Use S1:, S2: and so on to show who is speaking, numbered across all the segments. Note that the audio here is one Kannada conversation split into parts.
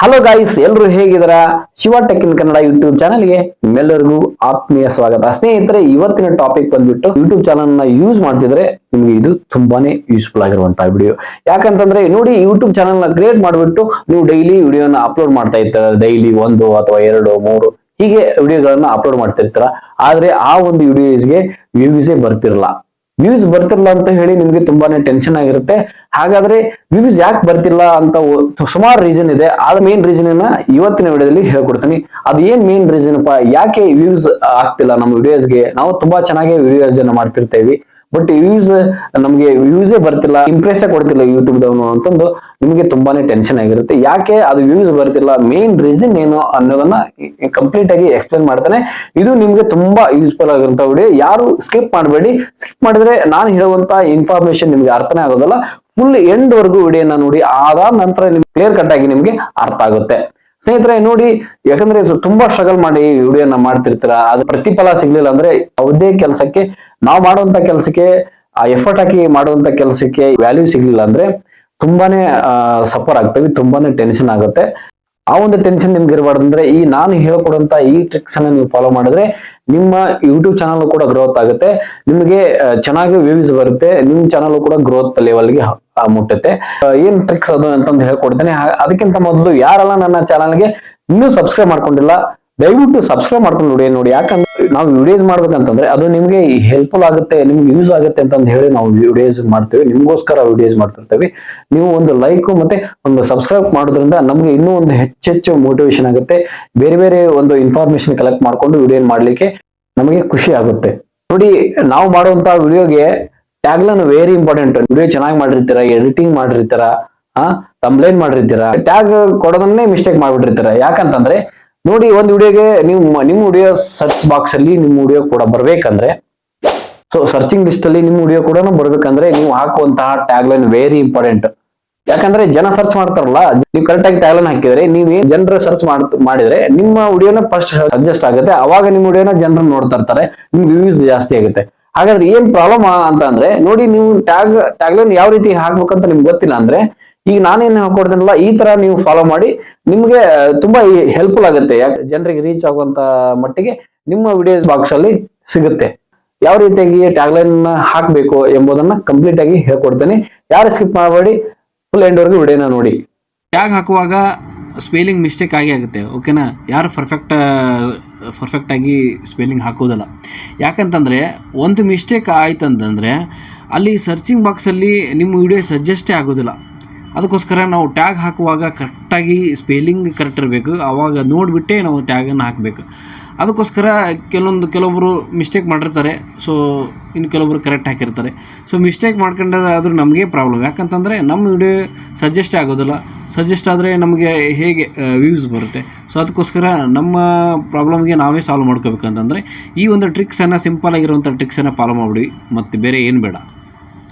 S1: ಹಲೋ ಗೈಸ್, ಎಲ್ಲರೂ ಹೇಗಿದ್ದೀರಾ? Shiva tech in Kannada YouTube ಚಾನಲ್ಗೆ ನಿಮ್ಮೆಲ್ಲರಿಗೂ ಆತ್ಮೀಯ ಸ್ವಾಗತ. ಸ್ನೇಹಿತರೆ, ಇವತ್ತಿನ ಟಾಪಿಕ್ ಬಂದ್ಬಿಟ್ಟು ಯೂಟ್ಯೂಬ್ ಚಾನಲ್ ನ ಯೂಸ್ ಮಾಡ್ತಿದ್ರೆ ನಿಮ್ಗೆ ಇದು ತುಂಬಾನೇ ಯೂಸ್ಫುಲ್ ಆಗಿರುವಂತಹ ವಿಡಿಯೋ. ಯಾಕಂತಂದ್ರೆ ನೋಡಿ, ಯೂಟ್ಯೂಬ್ ಚಾನಲ್ ನ ಕ್ರಿಯೇಟ್ ಮಾಡ್ಬಿಟ್ಟು ನೀವು ಡೈಲಿ ವಿಡಿಯೋನ ಅಪ್ಲೋಡ್ ಮಾಡ್ತಾ ಇರ್ತೀರ. ಡೈಲಿ 1 ಅಥವಾ 2 3 ಹೀಗೆ ವಿಡಿಯೋಗಳನ್ನ ಅಪ್ಲೋಡ್ ಮಾಡ್ತಿರ್ತೀರ. ಆದ್ರೆ ಆ ಒಂದು ವಿಡಿಯೋಸ್ಗೆ ವ್ಯೂಸೇ ಬರ್ತಿರಲ್ಲ. ವ್ಯೂಸ್ ಬರ್ತಿಲ್ಲ ಅಂತ ಹೇಳಿ ನಿಮ್ಗೆ ತುಂಬಾನೇ ಟೆನ್ಷನ್ ಆಗಿರುತ್ತೆ. ಹಾಗಾದ್ರೆ ವ್ಯೂಸ್ ಯಾಕೆ ಬರ್ತಿಲ್ಲ ಅಂತ ಸುಮಾರು ರೀಸನ್ ಇದೆ. ಆದ ಮೇನ್ ರೀಸನ್ ಇವತ್ತಿನ ವಿಡಿಯೋದಲ್ಲಿ ಹೇಳ್ಕೊಡ್ತೀನಿ. ಅದು ಏನ್ ಮೇನ್ ರೀಸನ್ ಯಾಕೆ ವ್ಯೂಸ್ ಆಗ್ತಿಲ್ಲ ನಮ್ಮ ವಿಡಿಯೋಸ್ಗೆ? ನಾವು ತುಂಬಾ ಚೆನ್ನಾಗಿ ವಿಡಿಯೋಸ್ ಅನ್ನ ಮಾಡ್ತಿರ್ತೇವೆ, ಬಟ್ ನಮ್ಗೆ ವ್ಯೂಸೇ ಬರ್ತಿಲ್ಲ, ಇಂಪ್ರೆಸ್ ಕೊಡ್ತಿಲ್ಲ ಯೂಟ್ಯೂಬ್ ದವನು ಅಂತಂದು ನಿಮಗೆ ತುಂಬಾನೇ ಟೆನ್ಷನ್ ಆಗಿರುತ್ತೆ. ಯಾಕೆ ಅದು ವ್ಯೂಸ್ ಬರ್ತಿಲ್ಲ, ಮೇನ್ ರೀಸನ್ ಏನು ಅನ್ನೋದನ್ನ ಕಂಪ್ಲೀಟ್ ಆಗಿ ಎಕ್ಸ್ಪ್ಲೇನ್ ಮಾಡ್ತಾನೆ. ಇದು ನಿಮ್ಗೆ ತುಂಬಾ ಯೂಸ್ಫುಲ್ ಆಗಿರುವಂತ ವಿಡಿಯೋ. ಯಾರು ಸ್ಕಿಪ್ ಮಾಡಬೇಡಿ. ಸ್ಕಿಪ್ ಮಾಡಿದ್ರೆ ನಾನು ಹೇಳುವಂತ ಇನ್ಫಾರ್ಮೇಶನ್ ನಿಮ್ಗೆ ಅರ್ಥನೇ ಆಗೋದಿಲ್ಲ. ಫುಲ್ ಎಂಡ್ ವರ್ಗು ವಿಡಿಯೋನ ನೋಡಿ, ಅದಾದ ನಂತರ ನಿಮ್ಗೆ ಕ್ಲಿಯರ್ ಕಟ್ ಆಗಿ ನಿಮ್ಗೆ ಅರ್ಥ ಆಗುತ್ತೆ. ಸ್ನೇಹಿತರೆ ನೋಡಿ, ಯಾಕಂದ್ರೆ ತುಂಬಾ ಸ್ಟ್ರಗಲ್ ಮಾಡಿ ವಿಡಿಯೋನ ಮಾಡ್ತಿರ್ತೀರ, ಅದು ಪ್ರತಿಫಲ ಸಿಗ್ಲಿಲ್ಲ ಅಂದ್ರೆ ಯಾವುದೇ ಕೆಲಸಕ್ಕೆ, ನಾವು ಮಾಡುವಂತ ಕೆಲಸಕ್ಕೆ, ಆ ಎಫರ್ಟ್ ಹಾಕಿ ಮಾಡುವಂತ ಕೆಲಸಕ್ಕೆ ವ್ಯಾಲ್ಯೂ ಸಿಗ್ಲಿಲ್ಲ ಅಂದ್ರೆ ತುಂಬಾನೇ ಸಫರ್ ಆಗ್ತೇವೆ, ತುಂಬಾನೇ ಟೆನ್ಷನ್ ಆಗುತ್ತೆ. ಆ ಒಂದು ಟೆನ್ಷನ್ ನಿಮ್ಗೆ ಇರಬಾರ್ದು ಅಂದ್ರೆ ಈ ನಾನು ಹೇಳ್ಕೊಡುವಂತ ಈ ಟ್ರಿಕ್ಸ್ ಅನ್ನ ನೀವು ಫಾಲೋ ಮಾಡಿದ್ರೆ ನಿಮ್ಮ ಯೂಟ್ಯೂಬ್ ಚಾನಲ್ ಕೂಡ ಗ್ರೋತ್ ಆಗುತ್ತೆ, ನಿಮಗೆ ಚೆನ್ನಾಗಿ ವ್ಯೂಸ್ ಬರುತ್ತೆ, ನಿಮ್ ಚಾನಲ್ ಕೂಡ ಗ್ರೋತ್ ಲೆವೆಲ್ಗೆ ಮುಟ್ಟುತ್ತೆ. ಏನ್ ಟ್ರಿಕ್ಸ್ ಅದು ಅಂತಂದು ಹೇಳ್ಕೊಡ್ತೇನೆ. ಅದಕ್ಕಿಂತ ಮೊದಲು ಯಾರೆಲ್ಲ ನನ್ನ ಚಾನಲ್ಗೆ ಇನ್ನೂ ಸಬ್ಸ್ಕ್ರೈಬ್ ಮಾಡ್ಕೊಂಡಿಲ್ಲ, ದಯವಿಟ್ಟು ಸಬ್ಸ್ಕ್ರೈಬ್ ಮಾಡ್ಕೊಂಡು ನೋಡಿ. ಯಾಕಂದ್ರೆ ನಾವು ವಿಡಿಯೋಸ್ ಮಾಡ್ಬೇಕಂತಂದ್ರೆ ಅದು ನಿಮ್ಗೆ ಹೆಲ್ಪ್ಫುಲ್ ಆಗುತ್ತೆ, ನಿಮ್ಗೆ ಯೂಸ್ ಆಗುತ್ತೆ ಅಂತ ಹೇಳಿ ನಾವು ವಿಡಿಯೋಸ್ ಮಾಡ್ತೇವೆ, ನಿಮ್ಗೋಸ್ಕರ ವಿಡಿಯೋಸ್ ಮಾಡ್ತಿರ್ತೇವೆ. ನೀವು ಒಂದು ಲೈಕ್ ಮತ್ತೆ ಒಂದು ಸಬ್ಸ್ಕ್ರೈಬ್ ಮಾಡೋದ್ರಿಂದ ನಮ್ಗೆ ಇನ್ನೂ ಒಂದು ಹೆಚ್ಚೆಚ್ಚು ಮೋಟಿವೇಶನ್ ಆಗುತ್ತೆ. ಬೇರೆ ಬೇರೆ ಒಂದು ಇನ್ಫಾರ್ಮೇಶನ್ ಕಲೆಕ್ಟ್ ಮಾಡ್ಕೊಂಡು ವಿಡಿಯೋ ಮಾಡ್ಲಿಕ್ಕೆ ನಮಗೆ ಖುಷಿ ಆಗುತ್ತೆ. ನೋಡಿ, ನಾವು ಮಾಡುವಂತ ವಿಡಿಯೋಗೆ ಟ್ಯಾಗ್ಲೈನ್ ವೆರಿ ಇಂಪಾರ್ಟೆಂಟ್. ವಿಡಿಯೋ ಚೆನ್ನಾಗಿ ಮಾಡಿರ್ತೀರ, ಎಡಿಟಿಂಗ್ ಮಾಡಿರ್ತೀರ, ಥಂಬ್ನೈಲ್ ಮಾಡಿರ್ತೀರ, ಟ್ಯಾಗ್ ಕೊಡೋದನ್ನೇ ಮಿಸ್ಟೇಕ್ ಮಾಡ್ಬಿಟ್ಟಿರ್ತೀರ. ಯಾಕಂತಂದ್ರೆ ನೋಡಿ, ಒಂದು ವಿಡಿಯೋಗೆ ನೀವು ನಿಮ್ಮ ವಿಡಿಯೋ ಸರ್ಚ್ ಬಾಕ್ಸ್ ಅಲ್ಲಿ ನಿಮ್ಮ ವಿಡಿಯೋ ಕೂಡ ಬರ್ಬೇಕಂದ್ರೆ, ಸೊ ಸರ್ಚಿಂಗ್ ಲಿಸ್ಟ್ ಅಲ್ಲಿ ನಿಮ್ಮ ವಿಡಿಯೋ ಕೂಡ ಬರ್ಬೇಕಂದ್ರೆ ನೀವು ಹಾಕುವಂತಹ ಟ್ಯಾಗ್ ಲೈನ್ ವೆರಿ ಇಂಪಾರ್ಟೆಂಟ್. ಯಾಕಂದ್ರೆ ಜನ ಸರ್ಚ್ ಮಾಡ್ತಾರಲ್ಲ, ನೀವು ಕರೆಕ್ಟ್ ಆಗಿ ಟ್ಯಾಗ್ ಲೈನ್ ಹಾಕಿದ್ರೆ, ನೀವೇ ಜನರು ಸರ್ಚ್ ಮಾಡಿದ್ರೆ ನಿಮ್ಮ ವಿಡಿಯೋನ ಫಸ್ಟ್ ಸಜೆಸ್ಟ್ ಆಗುತ್ತೆ. ಅವಾಗ ನಿಮ್ಮ ವಿಡಿಯೋನ ಜನರು ನೋಡ್ತಾ ಇರ್ತಾರೆ, ನಿಮ್ಗೆ ವ್ಯೂಸ್ ಜಾಸ್ತಿ ಆಗುತ್ತೆ. ಹಾಗಾದ್ರೆ ಏನ್ ಪ್ರಾಬ್ಲಮ್ ಅಂತ ಅಂದ್ರೆ ನೋಡಿ, ನೀವು ಟ್ಯಾಗ್ ಲೈನ್ ಯಾವ ರೀತಿ ಹಾಕ್ಬೇಕಂತ ನಿಮ್ಗೆ ಗೊತ್ತಿಲ್ಲ ಅಂದ್ರೆ ಈಗ ನಾನೇನು ಹೇಳ್ಕೊಡ್ತೀನಲ್ಲ, ಈ ತರ ನೀವು ಫಾಲೋ ಮಾಡಿ, ನಿಮ್ಗೆ ತುಂಬಾ ಹೆಲ್ಪ್ಫುಲ್ ಆಗುತ್ತೆ. ಯಾಕೆ ಜನರಿಗೆ ರೀಚ್ ಆಗುವಂತ ಮಟ್ಟಿಗೆ ನಿಮ್ಮ ವಿಡಿಯೋಸ್ ಬಾಕ್ಸ್ ಅಲ್ಲಿ ಸಿಗುತ್ತೆ. ಯಾವ ರೀತಿಯಾಗಿ ಟ್ಯಾಗ್ ಲೈನ್ ಹಾಕ್ಬೇಕು ಎಂಬುದನ್ನ ಕಂಪ್ಲೀಟ್ ಆಗಿ ಹೇಳ್ಕೊಡ್ತೇನೆ. ಯಾರು ಸ್ಕಿಪ್ ಮಾಡಬೇಡಿ, ಫುಲ್ ಎಂಡ್ ವರೆಗೂ ವಿಡಿಯೋನ ನೋಡಿ.
S2: ಟ್ಯಾಗ್ ಹಾಕುವಾಗ ಸ್ಪೆಲ್ಲಿಂಗ್ ಮಿಸ್ಟೇಕ್ ಆಗುತ್ತೆ, ಓಕೆನಾ? ಯಾರು ಪರ್ಫೆಕ್ಟ್ ಆಗಿ ಸ್ಪೆಲ್ಲಿಂಗ್ ಹಾಕೋದಲ್ಲ. ಯಾಕಂತಂದರೆ ಒಂದು ಮಿಸ್ಟೇಕ್ ಆಯ್ತು ಅಂತಂದರೆ ಅಲ್ಲಿ ಸರ್ಚಿಂಗ್ ಬಾಕ್ಸಲ್ಲಿ ನಿಮ್ಮ ವಿಡಿಯೋ ಸಜೆಸ್ಟೇ ಆಗೋದಿಲ್ಲ. ಅದಕ್ಕೋಸ್ಕರ ನಾವು ಟ್ಯಾಗ್ ಹಾಕುವಾಗ ಕರೆಕ್ಟಾಗಿ ಸ್ಪೆಲ್ಲಿಂಗ್ ಕರೆಕ್ಟ್ ಇರಬೇಕು, ಆವಾಗ ನೋಡಿಬಿಟ್ಟೇ ನಾವು ಟ್ಯಾಗನ್ನು ಹಾಕಬೇಕು. ಅದಕ್ಕೋಸ್ಕರ ಕೆಲವೊಬ್ಬರು ಮಿಸ್ಟೇಕ್ ಮಾಡಿರ್ತಾರೆ, ಸೊ ಇನ್ನು ಕೆಲವೊಬ್ರು ಕರೆಕ್ಟ್ ಹಾಕಿರ್ತಾರೆ. ಸೊ ಮಿಸ್ಟೇಕ್ ಮಾಡ್ಕೊಂಡಾದ್ರೂ ನಮಗೆ ಪ್ರಾಬ್ಲಮ್. ಯಾಕಂತಂದರೆ ನಮ್ಮ ವಿಡಿಯೋ ಸಜೆಸ್ಟ್ ಆಗೋದಿಲ್ಲ. ಸಜೆಸ್ಟ್ ಆದರೆ ನಮಗೆ ಹೇಗೆ ವ್ಯೂಸ್ ಬರುತ್ತೆ? ಸೊ ಅದಕ್ಕೋಸ್ಕರ ನಮ್ಮ ಪ್ರಾಬ್ಲಮ್ಗೆ ನಾವೇ ಸಾಲ್ವ್ ಮಾಡ್ಕೋಬೇಕಂತಂದರೆ ಈ ಒಂದು ಟ್ರಿಕ್ಸನ್ನು, ಸಿಂಪಲ್ ಆಗಿರುವಂಥ ಟ್ರಿಕ್ಸನ್ನು ಫಾಲೋ ಮಾಡಿಬಿಡಿ, ಮತ್ತು ಬೇರೆ ಏನು ಬೇಡ.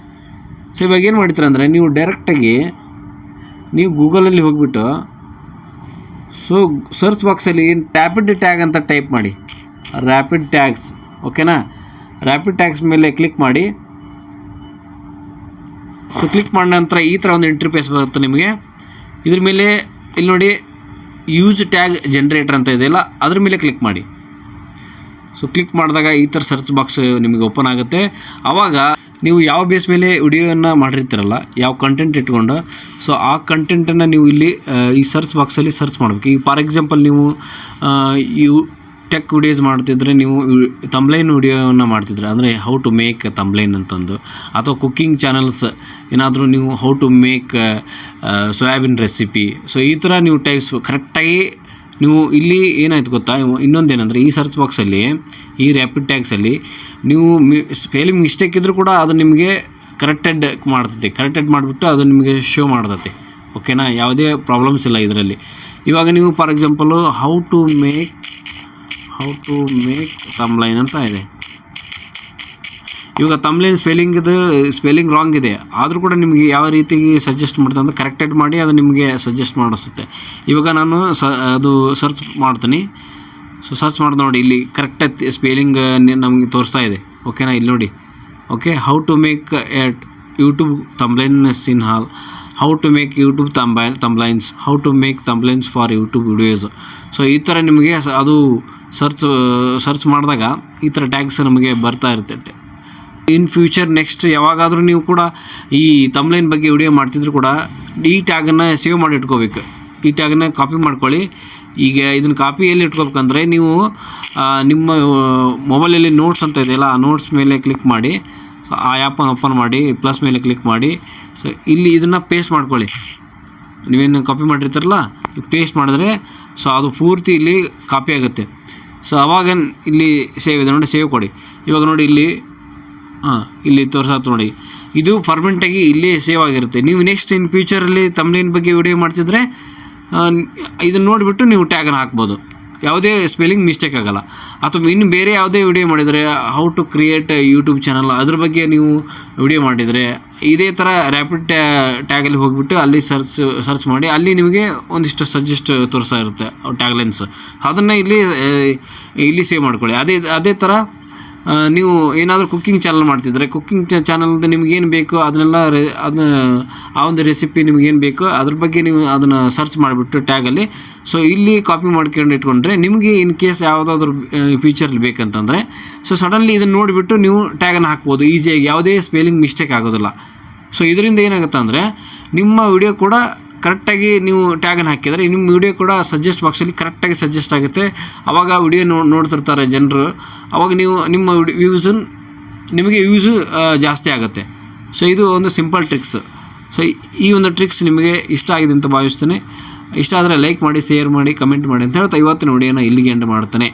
S2: ಸೊ ಇವಾಗ ಏನು ಮಾಡ್ತೀರ ಅಂದರೆ, ನೀವು ಡೈರೆಕ್ಟಾಗಿ ನೀವು ಗೂಗಲಲ್ಲಿ ಹೋಗ್ಬಿಟ್ಟು, ಸೊ ಸರ್ಚ್ ಬಾಕ್ಸಲ್ಲಿ ರ್ಯಾಪಿಡ್ ಟ್ಯಾಗ್ ಅಂತ ಟೈಪ್ ಮಾಡಿ, ರ್ಯಾಪಿಡ್ ಟ್ಯಾಗ್ಸ್, ಓಕೆನಾ? ರ್ಯಾಪಿಡ್ ಟ್ಯಾಗ್ಸ್ ಮೇಲೆ ಕ್ಲಿಕ್ ಮಾಡಿ. ಸೊ ಕ್ಲಿಕ್ ಮಾಡಿದ ನಂತರ ಈ ಥರ ಒಂದು ಇಂಟರ್ಫೇಸ್ ಬರುತ್ತೆ ನಿಮಗೆ. ಇದ್ರ ಮೇಲೆ ಇಲ್ಲಿ ನೋಡಿ, ಯೂಸ್ ಟ್ಯಾಗ್ ಜನರೇಟರ್ ಅಂತ ಇದೆಯಲ್ಲ, ಅದ್ರ ಮೇಲೆ ಕ್ಲಿಕ್ ಮಾಡಿ. ಸೊ ಕ್ಲಿಕ್ ಮಾಡಿದಾಗ ಈ ಥರ ಸರ್ಚ್ ಬಾಕ್ಸ್ ನಿಮಗೆ ಓಪನ್ ಆಗುತ್ತೆ. ಆವಾಗ ನೀವು ಯಾವ ಬೇಸ್ ಮೇಲೆ ವಿಡಿಯೋವನ್ನು ಮಾಡಿರ್ತೀರಲ್ಲ, ಯಾವ ಕಂಟೆಂಟ್ ಇಟ್ಕೊಂಡು, ಸೊ ಆ ಕಂಟೆಂಟನ್ನು ನೀವು ಇಲ್ಲಿ ಈ ಸರ್ಚ್ ಬಾಕ್ಸಲ್ಲಿ ಸರ್ಚ್ ಮಾಡಬೇಕು. ಈಗ ಫಾರ್ ಎಕ್ಸಾಂಪಲ್ ನೀವು ಟೆಕ್ ವಿಡಿಯೋಸ್ ಮಾಡ್ತಿದ್ರೆ, ನೀವು ಥಂಬ್ನೈಲ್ ವಿಡಿಯೋವನ್ನು ಮಾಡ್ತಿದ್ರೆ, ಅಂದರೆ ಹೌ ಟು ಮೇಕ್ ಥಂಬ್ನೈಲ್ ಅಂತಂದು, ಅಥವಾ ಕುಕ್ಕಿಂಗ್ ಚಾನಲ್ಸ್ ಏನಾದರೂ ನೀವು how to make soybean recipe, so ಈ ಥರ ನೀವು ಟೈಪ್ಸ್ ಕರೆಕ್ಟಾಗಿ ನೀವು ಇಲ್ಲಿ ಏನಾಯ್ತು ಗೊತ್ತಾ, ಇನ್ನೊಂದೇನೆಂದರೆ ಈ ಸರ್ಚ್ ಬಾಕ್ಸಲ್ಲಿ, ಈ ರ್ಯಾಪಿಡ್ ಟ್ಯಾಗ್ಸಲ್ಲಿ ನೀವು ಸ್ಪೆಲ್ಲಿಂಗ್ ಮಿಸ್ಟೇಕ್ ಇದ್ದರೂ ಕೂಡ ಅದು ನಿಮಗೆ ಕರೆಕ್ಟೆಡ್ ಮಾಡಿಬಿಟ್ಟು ಅದು ನಿಮಗೆ ಶೋ ಮಾಡ್ತೈತೆ, ಓಕೆನಾ? ಯಾವುದೇ ಪ್ರಾಬ್ಲಮ್ಸ್ ಇಲ್ಲ ಇದರಲ್ಲಿ. ಇವಾಗ ನೀವು for example how to make thumbnail ಅಂತ ಇದೆ. ಇವಾಗ ಥಂಬ್ನೈಲ್ ಸ್ಪೆಲ್ಲಿಂಗ್ ರಾಂಗ್ ಇದೆ, ಆದರೂ ಕೂಡ ನಿಮಗೆ ಯಾವ ರೀತಿ ಸಜೆಸ್ಟ್ ಮಾಡ್ತಾ ಅಂತ ಕರೆಕ್ಟೆಡ್ ಮಾಡಿ ಅದು ನಿಮಗೆ ಸಜೆಸ್ಟ್ ಮಾಡಿಸುತ್ತೆ. ಇವಾಗ ನಾನು ಅದು ಸರ್ಚ್ ಮಾಡ್ತೀನಿ. ಸೊ ಸರ್ಚ್ ಮಾಡಿ ನೋಡಿ, ಇಲ್ಲಿ ಕರೆಕ್ಟಾಗಿ ಸ್ಪೆಲ್ಲಿಂಗ್ ನಮಗೆ ತೋರಿಸ್ತಾ ಇದೆ, ಓಕೆನಾ? ಇಲ್ಲಿ ನೋಡಿ, okay, how to make YouTube thumbnail in hall, how to make YouTube thumbnails, how to make thumbnails for YouTube videos. So ಈ ಥರ ನಿಮಗೆ ಅದು ಸರ್ಚ್ ಮಾಡಿದಾಗ ಈ ಥರ ಟ್ಯಾಗ್ಸ್ ನಮಗೆ ಬರ್ತಾ ಇರುತ್ತೆ. ಇನ್ ಫ್ಯೂಚರ್ ನೆಕ್ಸ್ಟ್ ಯಾವಾಗಾದರೂ ನೀವು ಕೂಡ ಈ ತಂಬ್ಲೈನ್ ಬಗ್ಗೆ ವಿಡಿಯೋ ಮಾಡ್ತಿದ್ರು ಕೂಡ ಈ ಟ್ಯಾಗನ್ನು ಸೇವ್ ಮಾಡಿ ಇಟ್ಕೋಬೇಕು. ಈ ಟ್ಯಾಗನ್ನು ಕಾಪಿ ಮಾಡ್ಕೊಳ್ಳಿ. ಈಗ ಇದನ್ನು ಕಾಪಿ ಎಲ್ಲಿ ಇಟ್ಕೋಬೇಕಂದ್ರೆ ನೀವು ನಿಮ್ಮ ಮೊಬೈಲಲ್ಲಿ ನೋಟ್ಸ್ ಅಂತ ಇದೆಯಲ್ಲ, ಆ ನೋಟ್ಸ್ ಮೇಲೆ ಕ್ಲಿಕ್ ಮಾಡಿ, ಸೊ ಆ ಆ್ಯಪನ್ನು ಓಪನ್ ಮಾಡಿ, ಪ್ಲಸ್ ಮೇಲೆ ಕ್ಲಿಕ್ ಮಾಡಿ, ಸೊ ಇಲ್ಲಿ ಇದನ್ನು ಪೇಸ್ಟ್ ಮಾಡ್ಕೊಳ್ಳಿ. ನೀವೇನು ಕಾಪಿ ಮಾಡಿರ್ತಾರಲ್ಲ ಪೇಸ್ಟ್ ಮಾಡಿದ್ರೆ ಸೊ ಅದು ಪೂರ್ತಿ ಇಲ್ಲಿ ಕಾಪಿ ಆಗುತ್ತೆ. ಸೊ ಆವಾಗ ಇಲ್ಲಿ ಸೇವ್ ಇದೆ ನೋಡಿ, ಸೇವ್ ಕೊಡಿ. ಇವಾಗ ನೋಡಿ ಇಲ್ಲಿ ತೋರ್ಸಾತು ನೋಡಿ, ಇದು ಪರ್ಮನೆಂಟಾಗಿ ಇಲ್ಲೇ ಸೇವ್ ಆಗಿರುತ್ತೆ. ನೀವು ನೆಕ್ಸ್ಟ್ ಇನ್ ಫ್ಯೂಚರಲ್ಲಿ ತಮ್ಲೈನ್ ಬಗ್ಗೆ ವಿಡಿಯೋ ಮಾಡ್ತಿದ್ರೆ ಇದನ್ನು ನೋಡಿಬಿಟ್ಟು ನೀವು ಟ್ಯಾಗನ್ನು ಹಾಕ್ಬೋದು, ಯಾವುದೇ ಸ್ಪೆಲ್ಲಿಂಗ್ ಮಿಸ್ಟೇಕ್ ಆಗೋಲ್ಲ. ಅಥವಾ ಇನ್ನು ಬೇರೆ ಯಾವುದೇ ವಿಡಿಯೋ ಮಾಡಿದರೆ how to create YouTube channel ಅದ್ರ ಬಗ್ಗೆ ನೀವು ವಿಡಿಯೋ ಮಾಡಿದರೆ ಇದೇ ಥರ ರ್ಯಾಪಿಡ್ ಟ್ಯಾಗಲ್ಲಿ ಹೋಗಿಬಿಟ್ಟು ಅಲ್ಲಿ ಸರ್ಚ್ ಮಾಡಿ, ಅಲ್ಲಿ ನಿಮಗೆ ಒಂದಿಷ್ಟು ಸಜೆಸ್ಟ್ ತೋರಿಸ್ತಾ ಇರುತ್ತೆ ಟ್ಯಾಗ್ಲೈನ್ಸ್. ಅದನ್ನು ಇಲ್ಲಿ ಸೇವ್ ಮಾಡ್ಕೊಳ್ಳಿ. ಅದೇ ಥರ ನೀವು ಏನಾದರೂ ಕುಕ್ಕಿಂಗ್ ಚಾನಲ್ ಮಾಡ್ತಿದ್ರೆ ಕುಕ್ಕಿಂಗ್ ಚಾನಲ್ದು ನಿಮಗೇನು ಬೇಕೋ ಅದನ್ನೆಲ್ಲ ಆ ಒಂದು ರೆಸಿಪಿ ನಿಮಗೇನು ಬೇಕೋ ಅದ್ರ ಬಗ್ಗೆ ನೀವು ಅದನ್ನು ಸರ್ಚ್ ಮಾಡಿಬಿಟ್ಟು ಟ್ಯಾಗಲ್ಲಿ ಸೊ ಇಲ್ಲಿ ಕಾಪಿ ಮಾಡ್ಕೊಂಡು ಇಟ್ಕೊಂಡ್ರೆ ನಿಮಗೆ ಇನ್ ಕೇಸ್ ಯಾವುದಾದ್ರೂ ಫ್ಯೂಚರಲ್ಲಿ ಬೇಕಂತಂದರೆ ಸೊ ಸಡನ್ಲಿ ಇದನ್ನು ನೋಡಿಬಿಟ್ಟು ನೀವು ಟ್ಯಾಗನ್ನು ಹಾಕ್ಬೋದು ಈಸಿಯಾಗಿ, ಯಾವುದೇ ಸ್ಪೆಲ್ಲಿಂಗ್ ಮಿಸ್ಟೇಕ್ ಆಗೋದಿಲ್ಲ. ಸೊ ಇದರಿಂದ ಏನಾಗುತ್ತೆ ಅಂದರೆ ನಿಮ್ಮ ವಿಡಿಯೋ ಕೂಡ ಕರೆಕ್ಟಾಗಿ ನೀವು ಟ್ಯಾಗನ್ನು ಹಾಕಿದರೆ ನಿಮ್ಮ ವಿಡಿಯೋ ಕೂಡ ಸಜೆಸ್ಟ್ ಬಾಕ್ಸಲ್ಲಿ ಕರೆಕ್ಟಾಗಿ ಸಜೆಸ್ಟ್ ಆಗುತ್ತೆ. ಆವಾಗ ವಿಡಿಯೋ ನೋಡ್ತಿರ್ತಾರೆ ಜನರು, ಆವಾಗ ನಿಮ್ಮ ನಿಮಗೆ ವ್ಯೂಸು ಜಾಸ್ತಿ ಆಗುತ್ತೆ. ಸೊ ಇದು ಒಂದು ಸಿಂಪಲ್ ಟ್ರಿಕ್ಸ್. ಸೊ ಈ ಒಂದು ಟ್ರಿಕ್ಸ್ ನಿಮಗೆ ಇಷ್ಟ ಆಗಿದೆ ಅಂತ ಭಾವಿಸ್ತೇನೆ. ಇಷ್ಟ ಆದರೆ ಲೈಕ್ ಮಾಡಿ, ಶೇರ್ ಮಾಡಿ, ಕಮೆಂಟ್ ಮಾಡಿ ಅಂತ ಹೇಳ್ತಾ ಇವತ್ತಿನ ವಿಡಿಯೋನ ಇಲ್ಲಿಗೆ ಎಂಡ್ ಮಾಡ್ತಾನೆ.